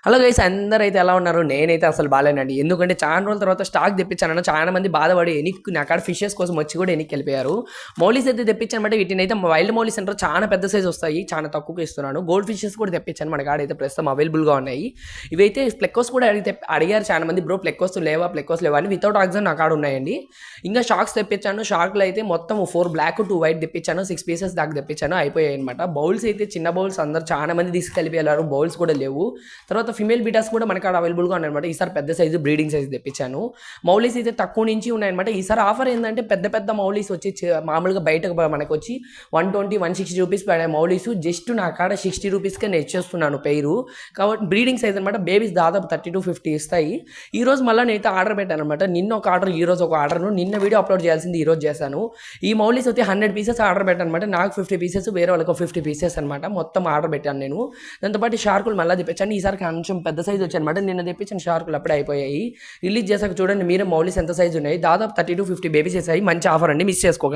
Hello guys అందరైతే ఎలా ఉన్నారు? నేనైతే అసలు బాలేనండి. ఎందుకంటే చాలా రోజుల తర్వాత స్టాక్ తెప్పించానన్న చాలా మంది బాధపడి ఎనిక్కి నా కాడ ఫిషెస్ కోసం వచ్చి కూడా ఎనిక్కి వెళ్ళిపోయారు. మౌలీస్ అయితే తెప్పించానమాట. వీటినైతే వైల్డ్ మౌలీస్ అంటారు, చాలా పెద్ద సైజ్ వస్తాయి, చాలా తక్కువకి ఇస్తున్నాను. గోల్డ్ ఫిషెస్ కూడా తెప్పించాను, మన కాడ అయితే ప్రస్తుతం అవైలబుల్గా ఉన్నాయి. ఇవైతే ప్లెక్కోస్ కూడా అడిగారు చాలా మంది, బ్రో ప్లెక్కోస్ లేవా అని. వితౌట్ ఆక్సిజన్ నా కాడ ఉన్నాయండి. ఇంకా షార్క్స్ తెప్పించాను. షార్క్లు అయితే మొత్తం 4 బ్లాక్ 2 వైట్ తెప్పించాను. 6 పీసెస్ దాకా తెప్పించాను, అయిపోయాయి అనమాట. బౌల్స్ అయితే చిన్న బౌల్స్ అందరు చాలా మంది తీసుకెళ్ళిపోయారు, బౌల్స్ కూడా లేవు. తర్వాత ఫిమేల్ బీటాస్ కూడా మనకి అవైలబుల్గా ఉన్నాయన్నమాట. ఈసారి పెద్ద సైజు బ్రీడింగ్ సైజు తెప్పించాను. మౌలీస్ అయితే తక్కువ నుంచి ఉన్నాయన్నమాట. ఈసారి ఆఫర్ ఏంటంటే పెద్ద పెద్ద మౌలీస్ వచ్చి మామూలుగా బయటకు మనకు వచ్చి 120-160 రూపీస్ పడాయి మౌలీస్. జస్ట్ నా కాడ 60 రూపీస్కే నేను ఇచ్చేస్తున్నాను పెయిరు. కాబట్టి బ్రీడింగ్ సైజ్ అనమాట. బేబీస్ దాదాపు 30-50 ఇస్తాయి. ఈ రోజు మళ్ళీ నేనైతే ఆర్డర్ పెట్టాను అనమాట. నిన్న ఒక ఆర్డర్, ఈ రోజు ఒక ఆర్డర్ను. నిన్న వీడియో అప్లోడ్ చేయాల్సింది ఈ రోజు చేశాను. ఈ మౌలీస్ అయితే 100 పీసెస్ ఆర్డర్ పెట్టాను అనమాట. నాకు 50 పీసెస్, వేరే వాళ్ళకి 50 పీసెస్ అనమాట. మొత్తం ఆర్డర్ పెట్టాను నేను. దాంతోపాటు షార్కులు మళ్ళీ తెప్పించాను. ఈసారి కొంచెం పెద్ద సైజు వచ్చానమాట. నిన్న తెప్పించిన షార్కులు అప్పుడే అయిపోయాయి. రిలీజ్ చేసాక చూడండి మీరే మౌలీస్ ఎంత సైజు ఉన్నాయి. దాదాపు 30-50 బేబీస్ వేసాయి. మంచి ఆఫర్ అండి, మిస్ చేసుకోకండి.